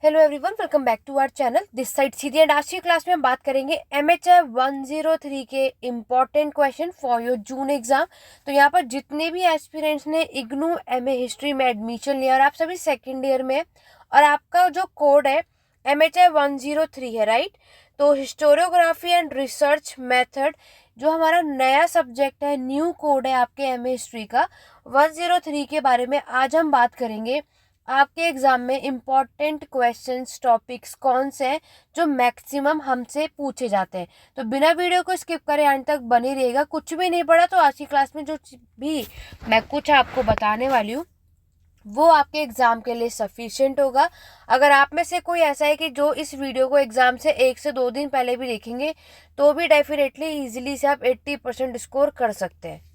Hello everyone, welcome back to our channel. This side Siddhi and आज की class में हम बात करेंगे MHI 103 के important question for your June exam. तो यहाँ पर जितने भी एस्पिरेंट्स ने इग्नू MA हिस्ट्री में एडमिशन लिया और आप सभी सेकेंड ईयर में, और आपका जो कोड है MHI 103 है, राइट। तो हिस्टोरियोग्राफी एंड रिसर्च मेथड जो हमारा नया सब्जेक्ट है, न्यू कोड है आपके MA हिस्ट्री का 103 के बारे में आज हम बात करेंगे। आपके एग्जाम में इम्पॉर्टेंट क्वेश्चंस टॉपिक्स कौन से हैं जो मैक्सिमम हमसे पूछे जाते हैं। तो बिना वीडियो को स्किप करे अंत तक बने रहिएगा। कुछ भी नहीं पड़ा तो आज की क्लास में जो भी मैं कुछ आपको बताने वाली हूँ वो आपके एग्जाम के लिए सफिशिएंट होगा। अगर आप में से कोई ऐसा है कि जो इस वीडियो को एग्जाम से 1 से 2 दिन पहले भी देखेंगे तो भी डेफिनेटली इजीली से आप 80% स्कोर कर सकते हैं।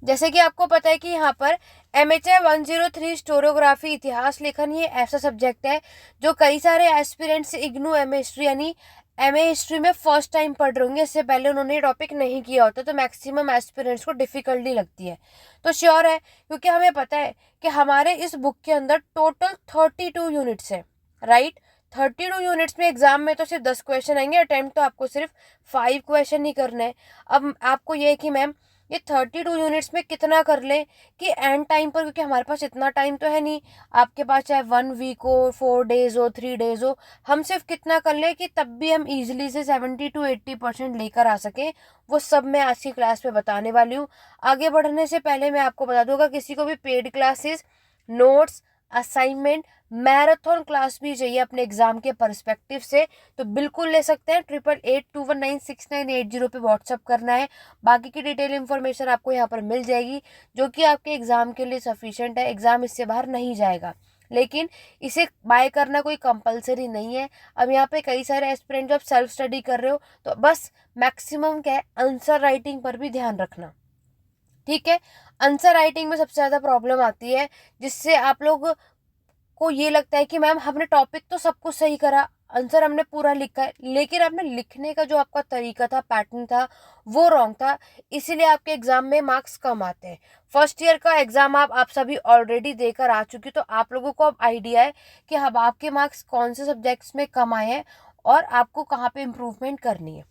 जैसे कि आपको पता है कि यहाँ पर MHI 103 हिस्टोरियोग्राफी इतिहास लेखन ये ऐसा सब्जेक्ट है जो कई सारे एस्पिरेंट्स इग्नू MA हिस्ट्री यानी MA हिस्ट्री में फर्स्ट टाइम पढ़ रहे होंगे। इससे पहले उन्होंने ये टॉपिक नहीं किया होता, तो मैक्सिमम एस्पिरेंट्स को डिफिकल्टी लगती है। तो श्योर है, क्योंकि हमें पता है कि हमारे इस बुक के अंदर टोटल 32 यूनिट्स है, राइट। 32 यूनिट्स में एग्जाम में तो सिर्फ 10 क्वेश्चन आएंगे, अटेम्प्ट तो आपको सिर्फ 5 क्वेश्चन ही करने हैं। अब आपको ये है कि मैम ये 32 यूनिट्स में कितना कर लें कि एंड टाइम पर, क्योंकि हमारे पास इतना टाइम तो है नहीं, आपके पास चाहे 1 वीक हो, 4 डेज हो, 3 डेज हो, हम सिर्फ कितना कर लें कि तब भी हम इजीली से 70 to 80% लेकर आ सकें, वो सब मैं आज की क्लास में बताने वाली हूँ। आगे बढ़ने से पहले मैं आपको बता दूंगा, किसी को भी paid classes, notes, assignment, marathon class भी चाहिए अपने एग्जाम के पर्सपेक्टिव से तो बिल्कुल ले सकते हैं। 8881219690 पे व्हाट्सअप करना है। बाकी की डिटेल इन्फॉर्मेशन आपको यहाँ पर मिल जाएगी जो कि आपके एग्जाम के लिए सफिशिएंट है। एग्जाम इससे बाहर नहीं जाएगा, लेकिन इसे बाय करना कोई कंपलसरी नहीं है। अब यहाँ पे कई सारे एस्पिरेंट जब सेल्फ स्टडी कर रहे हो तो बस मैक्सिमम क्या है, आंसर राइटिंग पर भी ध्यान रखना, ठीक है। आंसर राइटिंग में सबसे ज़्यादा प्रॉब्लम आती है, जिससे आप लोग को ये लगता है कि मैम हमने टॉपिक तो सब कुछ सही करा, आंसर हमने पूरा लिखा है, लेकिन आपने लिखने का जो आपका तरीका था, पैटर्न था, वो रॉन्ग था। इसीलिए आपके एग्जाम में मार्क्स कम आते हैं। फर्स्ट ईयर का एग्जाम आप सभी ऑलरेडी देकर आ चुकी, तो आप लोगों को अब आइडिया है कि अब आपके मार्क्स कौन से सब्जेक्ट्स में कम आए हैं और आपको कहाँ पे इम्प्रूवमेंट करनी है,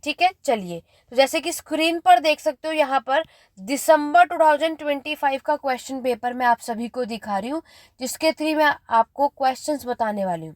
ठीक है। चलिए, तो जैसे कि स्क्रीन पर देख सकते हो, यहाँ पर दिसंबर 2025 का क्वेश्चन पेपर मैं आप सभी को दिखा रही हूँ, जिसके थ्रू मैं आपको क्वेश्चंस बताने वाली हूँ।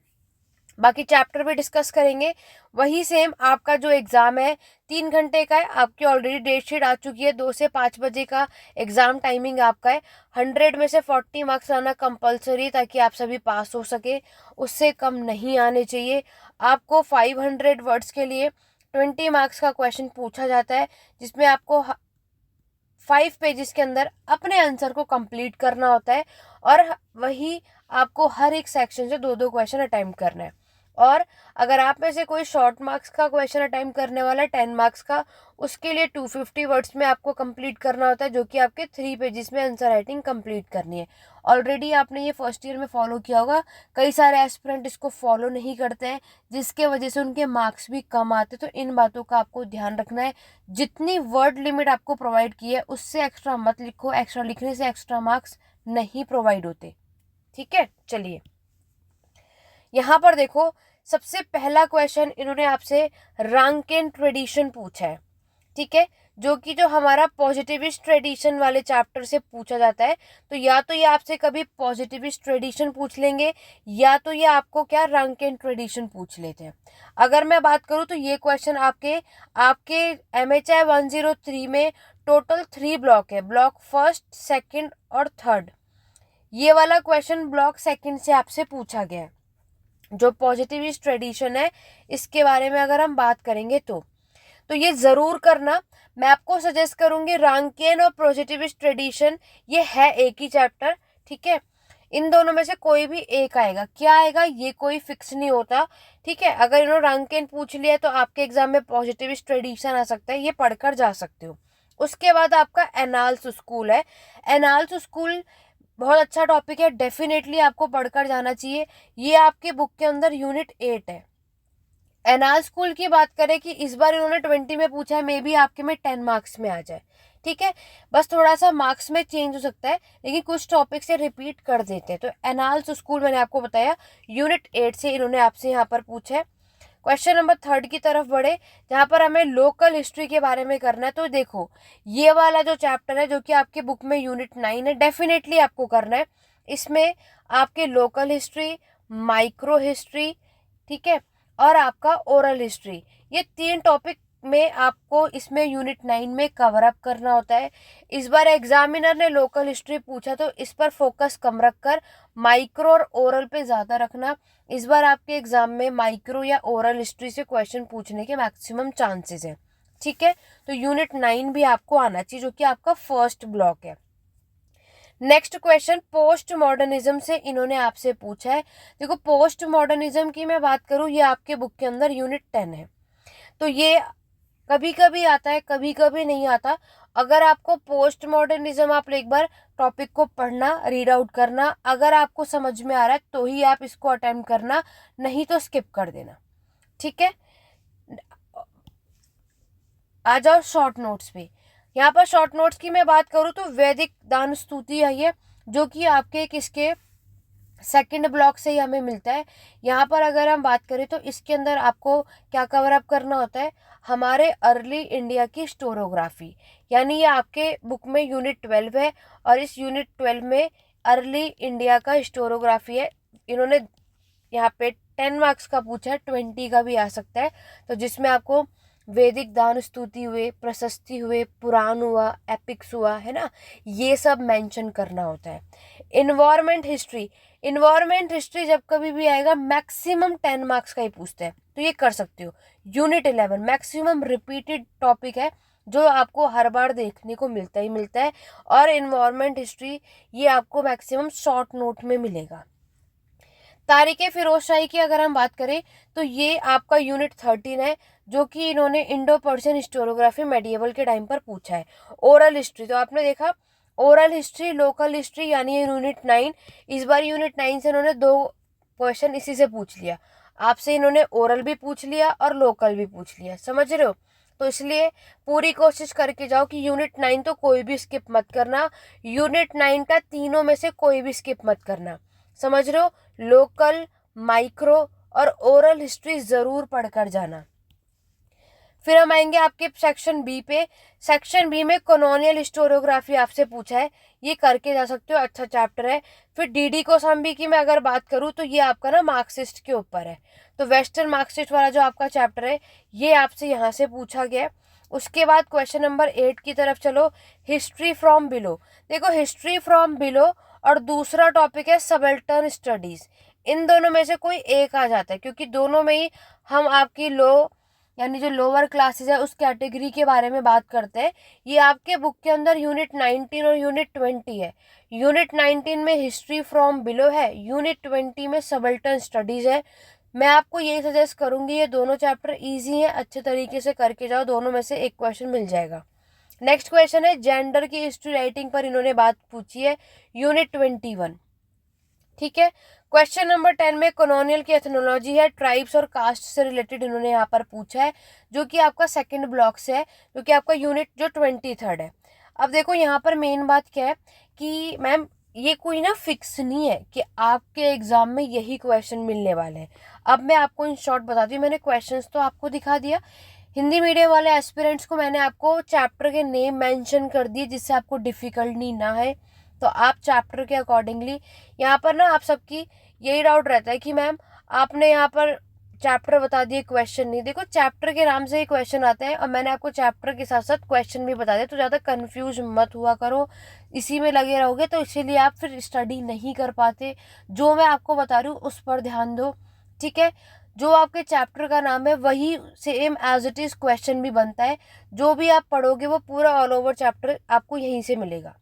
बाकी चैप्टर भी डिस्कस करेंगे। वही सेम आपका जो एग्जाम है 3 घंटे का है, आपकी ऑलरेडी डेट शीट आ चुकी है। 2 से 5 बजे का एग्जाम टाइमिंग आपका है। 100 में से 40 मार्क्स लाना कंपलसरी, ताकि आप सभी पास हो सके, उससे कम नहीं आने चाहिए। आपको 500 वर्ड्स के लिए 20 मार्क्स का क्वेश्चन पूछा जाता है, जिसमें आपको 5 पेजेस के अंदर अपने आंसर को कंप्लीट करना होता है, और वही आपको हर एक सेक्शन से 2-2 क्वेश्चन अटेम्प्ट करना है। और अगर आप में से कोई शॉर्ट मार्क्स का क्वेश्चन अटेम्प्ट करने वाला है 10 मार्क्स का, उसके लिए 250 वर्ड्स में आपको कंप्लीट करना होता है, जो कि आपके 3 पेजेस में आंसर राइटिंग कंप्लीट करनी है। ऑलरेडी आपने ये फर्स्ट ईयर में फॉलो किया होगा। कई सारे एस्पिरेंट इसको फॉलो नहीं करते हैं, जिसके वजह से उनके मार्क्स भी कम आते। तो इन बातों का आपको ध्यान रखना है। जितनी वर्ड लिमिट आपको प्रोवाइड की है उससे एक्स्ट्रा मत लिखो, एक्स्ट्रा लिखने से एक्स्ट्रा मार्क्स नहीं प्रोवाइड होते, ठीक है। चलिए, यहाँ पर देखो, सबसे पहला क्वेश्चन इन्होंने आपसे रंकेन ट्रेडिशन पूछा है, ठीक है, जो हमारा पॉजिटिविस्ट ट्रेडिशन वाले चैप्टर से पूछा जाता है। तो या तो ये आपसे कभी पॉजिटिविस्ट ट्रेडिशन पूछ लेंगे, या तो ये आपको क्या रंकेन ट्रेडिशन पूछ लेते हैं। अगर मैं बात करूँ तो ये क्वेश्चन आपके आपके MHI 103 में टोटल 3 ब्लॉक है, ब्लॉक फर्स्ट, सेकंड और थर्ड। ये वाला क्वेश्चन ब्लॉक सेकंड से आपसे पूछा गया है। जो पॉजिटिविस्ट ट्रेडिशन है, इसके बारे में अगर हम बात करेंगे तो ये ज़रूर करना। मैं आपको सजेस्ट करूंगी रंकेन और पॉजिटिविस्ट ट्रेडिशन, ये है एक ही चैप्टर, ठीक है। इन दोनों में से कोई भी एक आएगा, क्या आएगा ये कोई फिक्स नहीं होता, ठीक है। अगर इन्होंने रंकेन पूछ लिया तो आपके एग्जाम में पॉजिटिविस्ट ट्रेडिशन आ सकता है, ये पढ़कर जा सकते हो। उसके बाद आपका एनाल्स स्कूल है। एनाल्स स्कूल बहुत अच्छा टॉपिक है, डेफिनेटली आपको पढ़कर जाना चाहिए। ये आपके बुक के अंदर यूनिट 8 है। एनाल स्कूल की बात करें कि इस बार इन्होंने 20 में पूछा है, मे बी आपके में 10 मार्क्स में आ जाए, ठीक है, बस थोड़ा सा मार्क्स में चेंज हो सकता है, लेकिन कुछ टॉपिक से रिपीट कर देते हैं। तो एनाल्स स्कूल मैंने आपको बताया, यूनिट 8 से इन्होंने आपसे यहाँ पर पूछा है। क्वेश्चन नंबर 3 की तरफ बढ़े, जहाँ पर हमें लोकल हिस्ट्री के बारे में करना है। तो देखो, ये वाला जो चैप्टर है जो कि आपके बुक में यूनिट 9 है, डेफिनेटली आपको करना है। इसमें आपके लोकल हिस्ट्री, माइक्रो हिस्ट्री, ठीक है, और आपका ओरल हिस्ट्री, ये 3 टॉपिक में आपको इसमें यूनिट 9 में कवर अप करना होता है। इस बार एग्जामिनर ने लोकल हिस्ट्री पूछा तो इस पर फोकस कम रखकर माइक्रो और ओरल पे ज़्यादा रखना। इस बार आपके एग्जाम में माइक्रो या ओरल हिस्ट्री से क्वेश्चन पूछने के मैक्सिमम चांसेस हैं, ठीक है। तो यूनिट 9 भी आपको आना चाहिए, जो कि आपका फर्स्ट ब्लॉक है। नेक्स्ट क्वेश्चन पोस्ट मॉडर्निज्म से इन्होंने आपसे पूछा है। देखो, पोस्ट मॉडर्निज्म की मैं बात करूँ, ये आपके बुक के अंदर यूनिट 10 है। तो ये कभी कभी आता है, कभी कभी नहीं आता। अगर आपको पोस्ट मॉडर्निज्म, आप एक बार टॉपिक को पढ़ना, रीड आउट करना, अगर आपको समझ में आ रहा है तो ही आप इसको अटेम्प्ट करना, नहीं तो स्किप कर देना, ठीक है। आ जाओ शॉर्ट नोट्स पे। यहाँ पर शॉर्ट नोट्स की मैं बात करूँ तो वैदिक दान स्तुति है ये, जो कि आपके किसके सेकंड ब्लॉक से ही हमें मिलता है। यहाँ पर अगर हम बात करें तो इसके अंदर आपको क्या कवर अप करना होता है, हमारे अर्ली इंडिया की स्टोरोग्राफी, यानी ये आपके बुक में यूनिट 12 है, और इस यूनिट 12 में अर्ली इंडिया का स्टोरोग्राफी है। इन्होंने यहाँ पे 10 मार्क्स का पूछा है, 20 का भी आ सकता है। तो जिसमें आपको वैदिक दान स्तुति हुए, प्रशस्ति हुए, पुराण हुआ, एपिक्स हुआ, है ना, ये सब मेंशन करना होता है। इन्वायरमेंट हिस्ट्री, इन्वायरमेंट हिस्ट्री जब कभी भी आएगा मैक्सिमम 10 मार्क्स का ही पूछते हैं, तो ये कर सकते हो। यूनिट 11 मैक्सिमम रिपीटेड टॉपिक है, जो आपको हर बार देखने को मिलता ही मिलता है। और इन्वायरमेंट हिस्ट्री ये आपको मैक्सिमम शॉर्ट नोट में मिलेगा। तारीख फिरोज शाही की अगर हम बात करें तो ये आपका यूनिट 13 है, जो कि इन्होंने इंडो पर्शियन हिस्टोरियोग्राफी मेडिएवल के टाइम पर पूछा है। ओरल हिस्ट्री तो आपने देखा, ओरल हिस्ट्री, लोकल हिस्ट्री, यानी यूनिट 9। इस बार यूनिट 9 से इन्होंने 2 क्वेश्चन इसी से पूछ लिया। आपसे इन्होंने ओरल भी पूछ लिया और लोकल भी पूछ लिया, समझ रहे हो। तो इसलिए पूरी कोशिश करके जाओ कि यूनिट 9 तो कोई भी स्किप मत करना, यूनिट 9 का तीनों में से कोई भी स्किप मत करना, समझ रहे हो। लोकल, माइक्रो और ओरल हिस्ट्री जरूर पढ़कर जाना। फिर हम आएंगे आपके सेक्शन बी पे। सेक्शन बी में कॉलोनियल हिस्टोरियोग्राफी आपसे पूछा है, ये करके जा सकते हो, अच्छा चैप्टर है। फिर डीडी कोसांबी की मैं अगर बात करूँ तो ये आपका ना मार्क्सिस्ट के ऊपर है। तो वेस्टर्न मार्क्सिस्ट वाला जो आपका चैप्टर है, ये आपसे यहाँ से पूछा गया है। उसके बाद क्वेश्चन नंबर 8 की तरफ चलो, हिस्ट्री फ्रॉम बिलो। देखो, हिस्ट्री फ्रॉम बिलो और दूसरा टॉपिक है सबल्टर्न स्टडीज, इन दोनों में से कोई एक आ जाता है, क्योंकि दोनों में ही हम आपकी लो, यानी जो लोअर क्लासेस है उस कैटेगरी के बारे में बात करते हैं। ये आपके बुक के अंदर यूनिट 19 और यूनिट 20 है। यूनिट 19 में हिस्ट्री फ्रॉम बिलो है, यूनिट 20 में सबल्टर्न स्टडीज है। मैं आपको यही सजेस्ट करूंगी, ये दोनों चैप्टर इजी हैं, अच्छे तरीके से करके जाओ, दोनों में से एक क्वेश्चन मिल जाएगा। नेक्स्ट क्वेश्चन है जेंडर की हिस्ट्री राइटिंग पर इन्होंने बात पूछी है, यूनिट 21, ठीक है। क्वेश्चन नंबर 10 में कॉलोनियल की एथनोलॉजी है, ट्राइब्स और कास्ट से रिलेटेड इन्होंने यहाँ पर पूछा है, जो कि आपका सेकंड ब्लॉक से है, जो कि आपका यूनिट जो 23 है। अब देखो, यहाँ पर मेन बात क्या है कि मैम ये कोई ना फिक्स नहीं है कि आपके एग्जाम में यही क्वेश्चन मिलने वाले हैं। अब मैं आपको इन शॉर्ट बताती हूँ, मैंने क्वेश्चंस तो आपको दिखा दिया। हिंदी मीडियम वाले एस्पिरेंट्स को मैंने आपको चैप्टर के नेम मेंशन कर दिए, जिससे आपको डिफिकल्ट नहीं ना है। तो आप चैप्टर के अकॉर्डिंगली, यहाँ पर ना आप सबकी यही डाउट रहता है कि मैम आपने यहाँ पर चैप्टर बता दिए, क्वेश्चन नहीं। देखो, चैप्टर के नाम से ही क्वेश्चन आते हैं, और मैंने आपको चैप्टर के साथ साथ क्वेश्चन भी बता दिया, तो ज़्यादा कंफ्यूज मत हुआ करो, इसी में लगे रहोगे तो इसीलिए आप फिर स्टडी नहीं कर पाते। जो मैं आपको बता रही हूँ उस पर ध्यान दो, ठीक है। जो आपके चैप्टर का नाम है वही same as it is question भी बनता है। जो भी आप पढ़ोगे वो पूरा ऑल ओवर चैप्टर आपको यहीं से मिलेगा।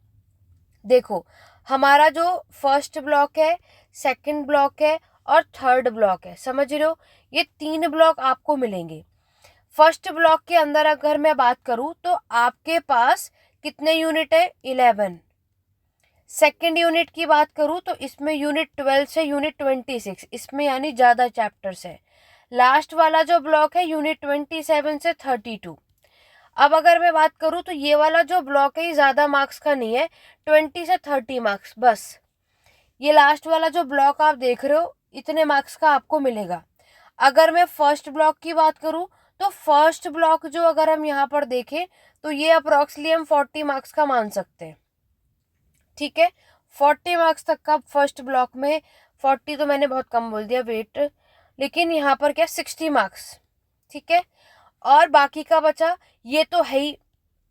देखो, हमारा जो फर्स्ट ब्लॉक है, सेकंड ब्लॉक है और थर्ड ब्लॉक है, समझ रहे हो, ये 3 ब्लॉक आपको मिलेंगे। फर्स्ट ब्लॉक के अंदर अगर मैं बात करूं तो आपके पास कितने यूनिट है, 11। सेकंड यूनिट की बात करूं तो इसमें यूनिट 12 से यूनिट 26, इसमें यानी ज़्यादा चैप्टर्स है। लास्ट वाला जो ब्लॉक है यूनिट 27 से 32। अब अगर मैं बात करूँ तो ये वाला जो ब्लॉक है ये ज़्यादा मार्क्स का नहीं है, 20 से 30 मार्क्स बस। ये लास्ट वाला जो ब्लॉक आप देख रहे हो इतने मार्क्स का आपको मिलेगा। अगर मैं फर्स्ट ब्लॉक की बात करूँ तो फर्स्ट ब्लॉक जो अगर हम यहाँ पर देखें तो ये अप्रोक्सली हम 40 मार्क्स का मान सकते हैं। ठीक है, 40 मार्क्स तक का फर्स्ट ब्लॉक में, 40 तो मैंने बहुत कम बोल दिया वेट, लेकिन यहाँ पर क्या 60 मार्क्स। ठीक है, और बाकी का बचा ये तो है ही,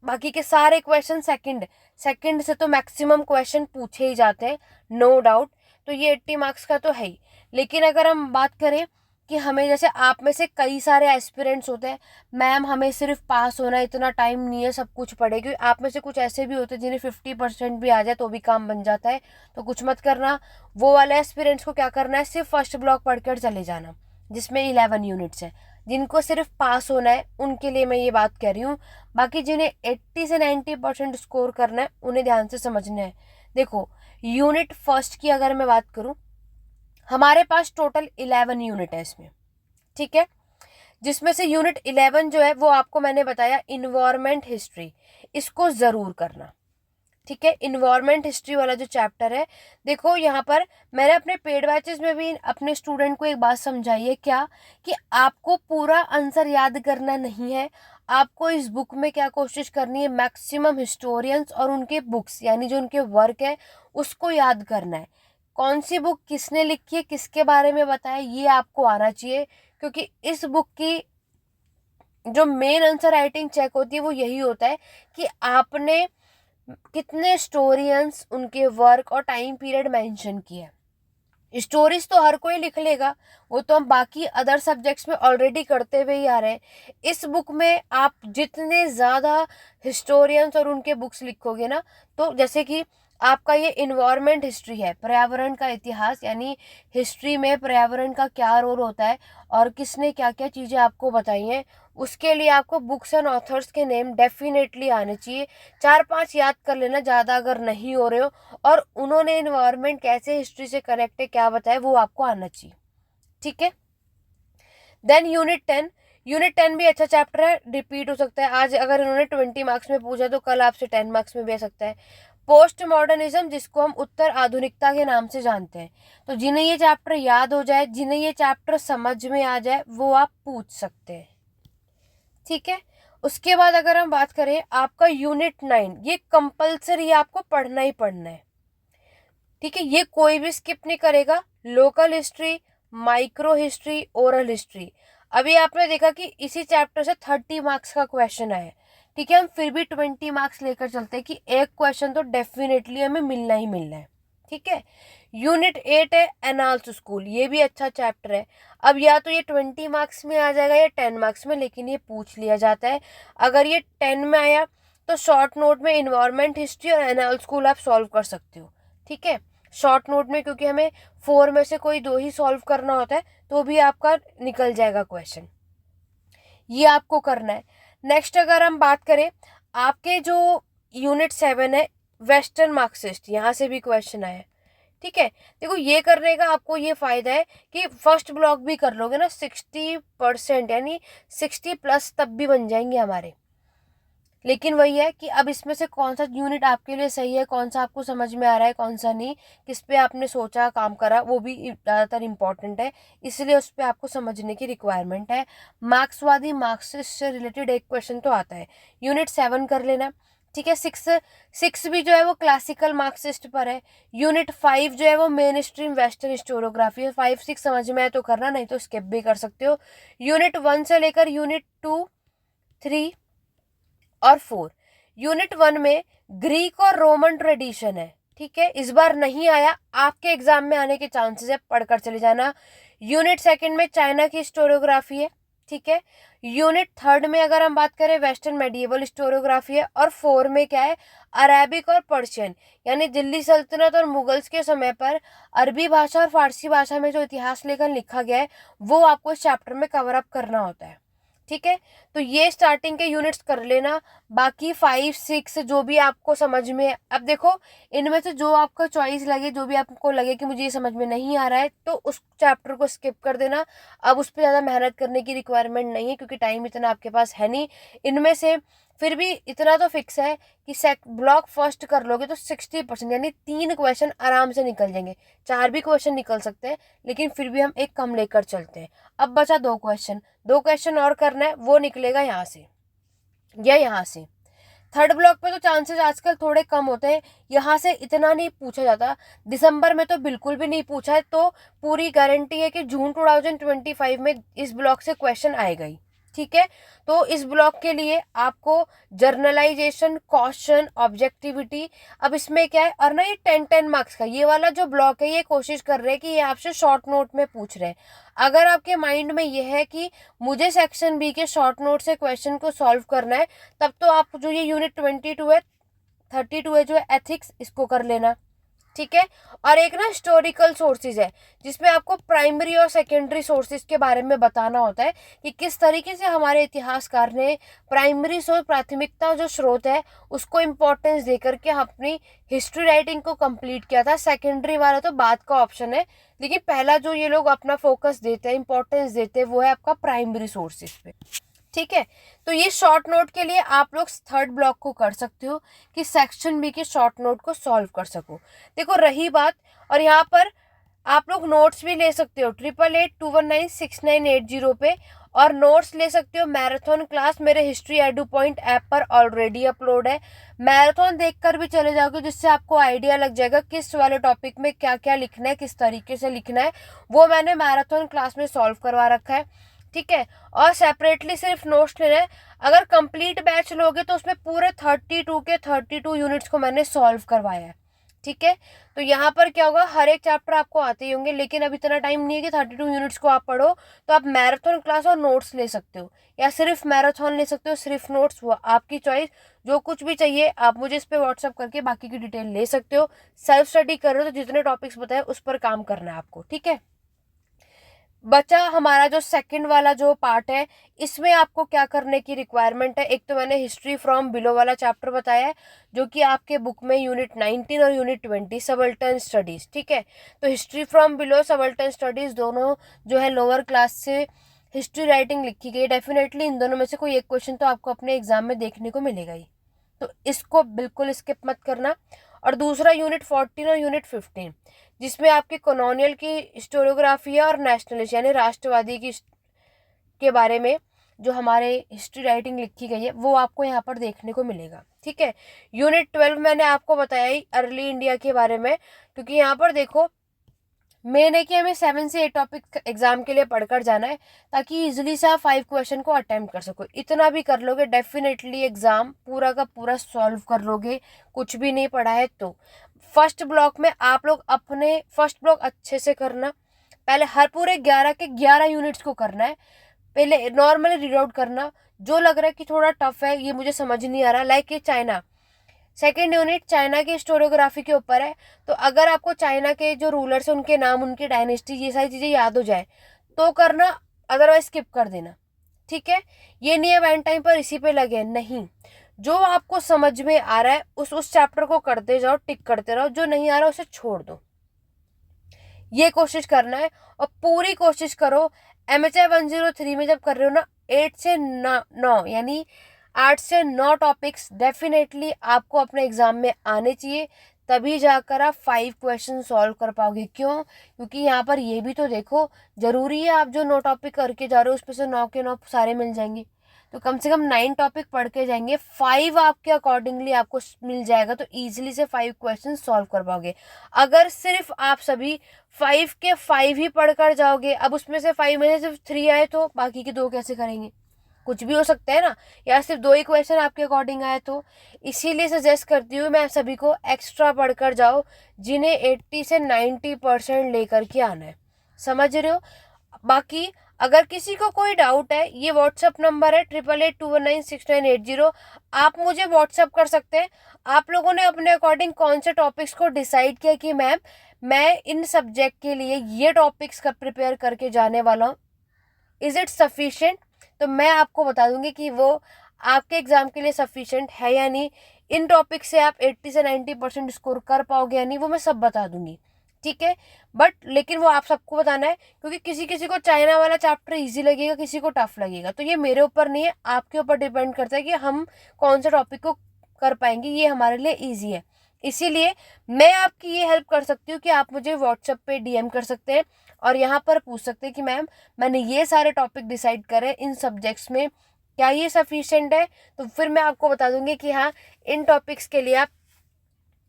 बाकी के सारे क्वेश्चन सेकंड सेकंड से तो मैक्सिमम क्वेश्चन पूछे ही जाते हैं, नो डाउट। तो ये 80 मार्क्स का तो है ही। लेकिन अगर हम बात करें कि हमें, जैसे आप में से कई सारे एस्पिरेंट्स होते हैं, मैम हमें सिर्फ पास होना है, इतना टाइम नहीं है सब कुछ पढ़े, क्योंकि आप में से कुछ ऐसे भी होते हैं जिन्हें 50% भी आ जाए तो भी काम बन जाता है, तो कुछ मत करना। वो वाले एस्पिरेंट्स को क्या करना है, सिर्फ फर्स्ट ब्लॉक पढ़कर चले जाना जिसमें 11 यूनिट्स है। जिनको सिर्फ पास होना है उनके लिए मैं ये बात कह रही हूँ। बाकी जिन्हें 80 से 90% स्कोर करना है उन्हें ध्यान से समझना है। देखो, यूनिट फर्स्ट की अगर मैं बात करूँ, हमारे पास टोटल 11 यूनिट है इसमें। ठीक है, जिसमें से यूनिट 11 जो है वो आपको मैंने बताया इन्वायरमेंट हिस्ट्री, इसको ज़रूर करना। ठीक है, इन्वायरमेंट हिस्ट्री वाला जो चैप्टर है, देखो यहाँ पर मैंने अपने पेड बैचेस में भी अपने स्टूडेंट को एक बात समझाई है, क्या कि आपको पूरा आंसर याद करना नहीं है। आपको इस बुक में क्या कोशिश करनी है, मैक्सिमम हिस्टोरियंस और उनके बुक्स यानी जो उनके वर्क है उसको याद करना है। कौन सी बुक किसने लिखी है, किसके बारे में बताया, ये आपको आना चाहिए। क्योंकि इस बुक की जो मेन आंसर राइटिंग चेक होती है वो यही होता है कि आपने कितने स्टोरियंस, उनके वर्क और टाइम पीरियड मेंशन किया। स्टोरीज तो हर कोई लिख लेगा, वो तो हम बाकी अदर सब्जेक्ट्स में ऑलरेडी करते हुए ही आ रहे हैं। इस बुक में आप जितने ज़्यादा हिस्टोरियंस और उनके बुक्स लिखोगे ना, तो जैसे कि आपका ये इन्वायरमेंट हिस्ट्री है, पर्यावरण का इतिहास, यानी हिस्ट्री में पर्यावरण का क्या रोल होता है और किसने क्या क्या चीज़ें आपको बताई हैं, उसके लिए आपको बुक्स एंड ऑथर्स के नेम डेफिनेटली आने चाहिए। 4-5 याद कर लेना ज़्यादा अगर नहीं हो रहे हो, और उन्होंने इन्वायरमेंट कैसे हिस्ट्री से कनेक्ट है क्या बताया वो आपको आना चाहिए। ठीक है, देन यूनिट 10 भी अच्छा चैप्टर है, रिपीट हो सकता है। आज अगर इन्होंने 20 मार्क्स में पूछा तो कल आपसे 10 मार्क्स में भी आ सकता है। पोस्ट मॉडर्निज्म, जिसको हम उत्तर आधुनिकता के नाम से जानते हैं, तो जिन्हें ये चैप्टर याद हो जाए, जिन्हें ये चैप्टर समझ में आ जाए, वो आप पूछ सकते हैं। ठीक है, उसके बाद अगर हम बात करें आपका यूनिट 9, ये कंपल्सरी आपको पढ़ना ही पढ़ना है। ठीक है, ये कोई भी स्किप नहीं करेगा। Local history, micro history, oral history. अभी आपने देखा कि इसी चैप्टर से 30 मार्क्स का क्वेश्चन आया है। ठीक है, हम फिर भी 20 मार्क्स लेकर चलते हैं कि एक क्वेश्चन तो डेफिनेटली हमें मिलना ही मिलना है। ठीक है, यूनिट 8 है एनाल्स स्कूल, ये भी अच्छा चैप्टर है। अब या तो ये 20 मार्क्स में आ जाएगा या 10 मार्क्स में, लेकिन ये पूछ लिया जाता है। अगर ये 10 में आया तो शॉर्ट नोट में इन्वायरमेंट हिस्ट्री और एनाल्स स्कूल आप सॉल्व कर सकते हो। ठीक है, शॉर्ट नोट में, क्योंकि हमें 4 में से कोई 2 ही सॉल्व करना होता है, तो भी आपका निकल जाएगा क्वेश्चन, ये आपको करना है। नेक्स्ट अगर हम बात करें, आपके जो यूनिट 7 है वेस्टर्न मार्क्सिस्ट, यहाँ से भी क्वेश्चन आया है। ठीक है, देखो ये करने का आपको ये फायदा है कि फर्स्ट ब्लॉक भी कर लोगे ना, 60% यानी 60+ तब भी बन जाएंगे हमारे। लेकिन वही है कि अब इसमें से कौन सा यूनिट आपके लिए सही है, कौन सा आपको समझ में आ रहा है, कौन सा नहीं, किस पे आपने सोचा काम करा, वो भी ज़्यादातर इम्पॉर्टेंट है, इसलिए उस पर आपको समझने की रिक्वायरमेंट है। मार्क्सवादी, मार्क्सिस्ट से रिलेटेड एक क्वेश्चन तो आता है, यूनिट 7 कर लेना। ठीक है, 6 भी जो है वो क्लासिकल मार्क्सिस्ट पर है। यूनिट 5 जो है वो मेन स्ट्रीम वेस्टर्न हिस्टोरियोग्राफी है। 5-6 समझ में आए तो करना, नहीं तो स्किप भी कर सकते हो। यूनिट 1 से लेकर यूनिट 2, 3 और 4, यूनिट 1 में ग्रीक और रोमन ट्रेडिशन है। ठीक है, इस बार नहीं आया, आपके एग्जाम में आने के चांसेस है, पढ़कर चले जाना। यूनिट 2 में चाइना की हिस्टोरियोग्राफी है। ठीक है, यूनिट 3 में अगर हम बात करें वेस्टर्न मेडिएवल हिस्टोरियोग्राफी है। और 4 में क्या है, अरेबिक और पर्शियन, यानी दिल्ली सल्तनत और मुगल्स के समय पर अरबी भाषा और फारसी भाषा में जो इतिहास लेखन लिखा गया है वो आपको इस चैप्टर में कवर अप करना होता है। ठीक है, तो ये स्टार्टिंग के यूनिट्स कर लेना। बाकी 5-6 जो भी आपको समझ में, अब देखो इनमें से जो आपका चॉइस लगे, जो भी आपको लगे कि मुझे ये समझ में नहीं आ रहा है, तो उस चैप्टर को स्किप कर देना। अब उस पर ज़्यादा मेहनत करने की रिक्वायरमेंट नहीं है, क्योंकि टाइम इतना आपके पास है नहीं। इनमें से फिर भी इतना तो फिक्स है कि ब्लॉक फर्स्ट कर लोगे तो 60% यानी 3 क्वेश्चन आराम से निकल जाएंगे। 4 भी क्वेश्चन निकल सकते हैं, लेकिन फिर भी हम एक कम लेकर चलते हैं। अब बचा 2 क्वेश्चन, 2 क्वेश्चन और करना है, वो निकलेगा यहाँ से या यहाँ से। थर्ड ब्लॉक पे तो चांसेस आजकल थोड़े कम होते हैं, यहाँ से इतना नहीं पूछा जाता। दिसंबर में तो बिल्कुल भी नहीं पूछा है, तो पूरी गारंटी है कि जून 2025 में इस ब्लॉक से क्वेश्चन आएगा ही। ठीक है, तो इस ब्लॉक के लिए आपको जर्नलाइजेशन, क्वेश्चन, ऑब्जेक्टिविटी, अब इसमें क्या है, और ना ये 10-10 मार्क्स का ये वाला जो ब्लॉक है, ये कोशिश कर रहे हैं कि ये आपसे शॉर्ट नोट में पूछ रहे हैं। अगर आपके माइंड में ये है कि मुझे सेक्शन बी के शॉर्ट नोट से क्वेश्चन को सॉल्व करना है, तब तो आप जो ये यूनिट 22 है, 32 है जो है एथिक्स, इसको कर लेना। ठीक है, और एक ना हिस्टोरिकल सोर्सेज है, जिसमें आपको प्राइमरी और सेकेंडरी सोर्सेज के बारे में बताना होता है कि किस तरीके से हमारे इतिहासकार ने प्राइमरी सोर्स, प्राथमिकता जो स्रोत है, उसको इम्पोर्टेंस देकर के अपनी हिस्ट्री राइटिंग को कंप्लीट किया था। सेकेंडरी वाला तो बाद का ऑप्शन है, लेकिन पहला जो ये लोग अपना फोकस देते हैं, इंपॉर्टेंस देते हैं, वो है आपका प्राइमरी सोर्सेज पे। ठीक है, तो ये शॉर्ट नोट के लिए आप लोग थर्ड ब्लॉक को कर सकते हो कि सेक्शन बी के शॉर्ट नोट को सॉल्व कर सको। देखो रही बात, और यहाँ पर आप लोग नोट्स भी ले सकते हो 8881969880 पे, और नोट्स ले सकते हो मैराथन क्लास, मेरे हिस्ट्री एडू पॉइंट ऐप पर ऑलरेडी अपलोड है। मैराथन देखकर भी चले जाओगे, जिससे आपको आइडिया लग जाएगा किस वाले टॉपिक में क्या क्या लिखना है, किस तरीके से लिखना है, वो मैंने मैराथन क्लास में सॉल्व करवा रखा है। ठीक है, और सेपरेटली सिर्फ नोट्स लेना है। अगर कंप्लीट बैच लोगे तो उसमें पूरे 32 के 32 यूनिट्स को मैंने सॉल्व करवाया है। ठीक है, तो यहाँ पर क्या होगा, हर एक चैप्टर आपको आते ही होंगे, लेकिन अब इतना टाइम नहीं है कि 32 यूनिट्स को आप पढ़ो, तो आप मैराथन क्लास और नोट्स ले सकते हो, या सिर्फ मैराथन ले सकते हो, सिर्फ नोट्स, वो आपकी चॉइस। जो कुछ भी चाहिए आप मुझे इस पर व्हाट्सअप करके बाकी की डिटेल ले सकते हो। सेल्फ स्टडी कर रहे हो तो जितने टॉपिक्स बताए उस पर काम करना है आपको। ठीक है, बचा हमारा जो सेकंड वाला जो पार्ट है, इसमें आपको क्या करने की रिक्वायरमेंट है। एक तो मैंने हिस्ट्री फ्रॉम बिलो वाला चैप्टर बताया है, जो कि आपके बुक में यूनिट 19 और यूनिट 20 सबल्टन स्टडीज। ठीक है, तो history from below, subaltern studies दोनों जो है लोअर क्लास से हिस्ट्री राइटिंग लिखी गई। डेफिनेटली इन दोनों में से कोई एक क्वेश्चन तो आपको अपने एग्जाम में देखने को मिलेगा ही, तो इसको बिल्कुल स्किप मत करना। और दूसरा यूनिट 14 और यूनिट 15, जिसमें आपके कॉलोनियल की हिस्टोरियोग्राफी है और नेशनलिस्ट यानी राष्ट्रवादी की के बारे में जो हमारे हिस्ट्री राइटिंग लिखी गई है, वो आपको यहाँ पर देखने को मिलेगा। ठीक है, यूनिट 12 मैंने आपको बताया ही अर्ली इंडिया के बारे में, क्योंकि यहाँ पर देखो मेन है कि हमें 7 से 8 टॉपिक एग्जाम के लिए पढ़कर जाना है, ताकि इजीली से आप 5 क्वेश्चन को अटेम्प्ट कर सको। इतना भी कर लोगे डेफिनेटली एग्जाम पूरा का पूरा सॉल्व कर लोगे, कुछ भी नहीं पढ़ा है तो। फर्स्ट ब्लॉक में आप लोग अपने फर्स्ट ब्लॉक अच्छे से करना, पहले हर पूरे 11 के 11 यूनिट्स को करना है। पहले नॉर्मली रीड आउट करना, जो लग रहा है कि थोड़ा टफ है, ये मुझे समझ नहीं आ रहा, लाइक ये चाइना, सेकेंड यूनिट चाइना की हिस्टोरियोग्राफी के ऊपर है, तो अगर आपको चाइना के जो रूलर्स हैं उनके नाम, उनकी डायनेस्टी, ये सारी चीज़ें याद हो जाए तो करना, अदरवाइज स्किप कर देना। ठीक है, ये नहीं है एंड टाइम पर इसी पे लगे, नहीं, जो आपको समझ में आ रहा है उस चैप्टर को करते जाओ, टिक करते रहो, जो नहीं आ रहा उसे छोड़ दो, ये कोशिश करना है। और पूरी कोशिश करो MHI 103 में जब कर रहे हो ना, 8 से 9 यानी 8 से 9 टॉपिक्स डेफिनेटली आपको अपने एग्जाम में आने चाहिए, तभी जाकर आप 5 क्वेश्चन सॉल्व कर पाओगे। क्यों? क्योंकि यहाँ पर ये भी तो देखो, जरूरी है आप जो 9 टॉपिक करके जा रहे हो उसमें से 9 के 9 सारे मिल जाएंगे, तो कम से कम 9 टॉपिक पढ़ के जाएंगे, 5 आपके अकॉर्डिंगली आपको मिल जाएगा, तो ईजिली से 5 क्वेश्चन सॉल्व कर पाओगे। अगर सिर्फ आप सभी 5 के 5 ही पढ़कर जाओगे, अब उसमें से 5 में से सिर्फ 3 आए तो बाकी के 2 कैसे करेंगे? कुछ भी हो सकता है ना, या सिर्फ 2 ही क्वेश्चन आपके अकॉर्डिंग आए तो। इसीलिए सजेस्ट करती हूँ मैं सभी को एक्स्ट्रा पढ़कर जाओ, जिन्हें 80 से 90% लेकर के आना है, समझ रहे हो। बाकी अगर किसी को कोई डाउट है, ये व्हाट्सअप नंबर है 8881969880, आप मुझे व्हाट्सअप कर सकते हैं। आप लोगों ने अपने अकॉर्डिंग कौन से टॉपिक्स को डिसाइड किया कि मैम मैं इन सब्जेक्ट के लिए ये टॉपिक्स का प्रिपेयर करके जाने वाला हूँ, इज इट सफिशिएंट? तो मैं आपको बता दूंगी कि वो आपके एग्जाम के लिए सफिशिएंट है या नहीं, इन टॉपिक से आप 80 से 90% स्कोर कर पाओगे या नहीं, वो मैं सब बता दूंगी। ठीक है। बट लेकिन वो आप सबको बताना है, क्योंकि किसी किसी को चाइना वाला चैप्टर इजी लगेगा, किसी को टफ लगेगा, तो ये मेरे ऊपर नहीं है, आपके ऊपर डिपेंड करता है कि हम कौन से टॉपिक को कर पाएंगे, ये हमारे लिए ईजी है। इसीलिए मैं आपकी ये हेल्प कर सकती हूँ कि आप मुझे व्हाट्सएप पे डीएम कर सकते हैं और यहाँ पर पूछ सकते हैं कि मैम मैंने ये सारे टॉपिक डिसाइड करे इन सब्जेक्ट्स में, क्या ये सफिशिएंट है? तो फिर मैं आपको बता दूंगी कि हाँ, इन टॉपिक्स के लिए आप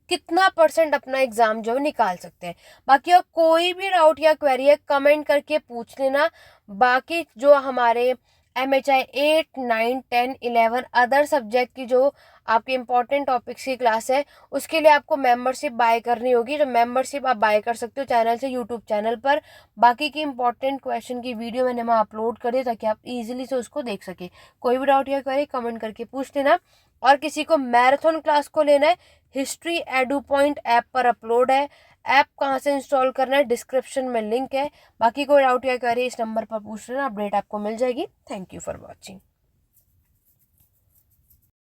कितना % अपना एग्जाम जो है निकाल सकते हैं। बाकी और कोई भी डाउट या क्वेरी है कमेंट करके पूछ लेना। बाकी जो हमारे MHI 8, 9, 10, 11 अदर सब्जेक्ट की जो आपके इंपॉर्टेंट टॉपिक्स की क्लास है, उसके लिए आपको मेंबरशिप बाय करनी होगी। तो मेंबरशिप आप बाय कर सकते हो चैनल से, यूट्यूब चैनल पर। बाकी की इंपॉर्टेंट क्वेश्चन की वीडियो मैंने वहाँ अपलोड कर दी ताकि आप इजीली से उसको देख सके। कोई भी डाउट या क्वेरी कमेंट करके पूछ लेना। और किसी को मैराथन क्लास को लेना है, हिस्ट्री एडू पॉइंट ऐप पर अपलोड है। ऐप कहाँ से इंस्टॉल करना है, डिस्क्रिप्शन में लिंक है। बाकी कोई डाउट या क्वेरी इस नंबर पर पूछ लेना, अपडेट आपको मिल जाएगी। Thank you for watching.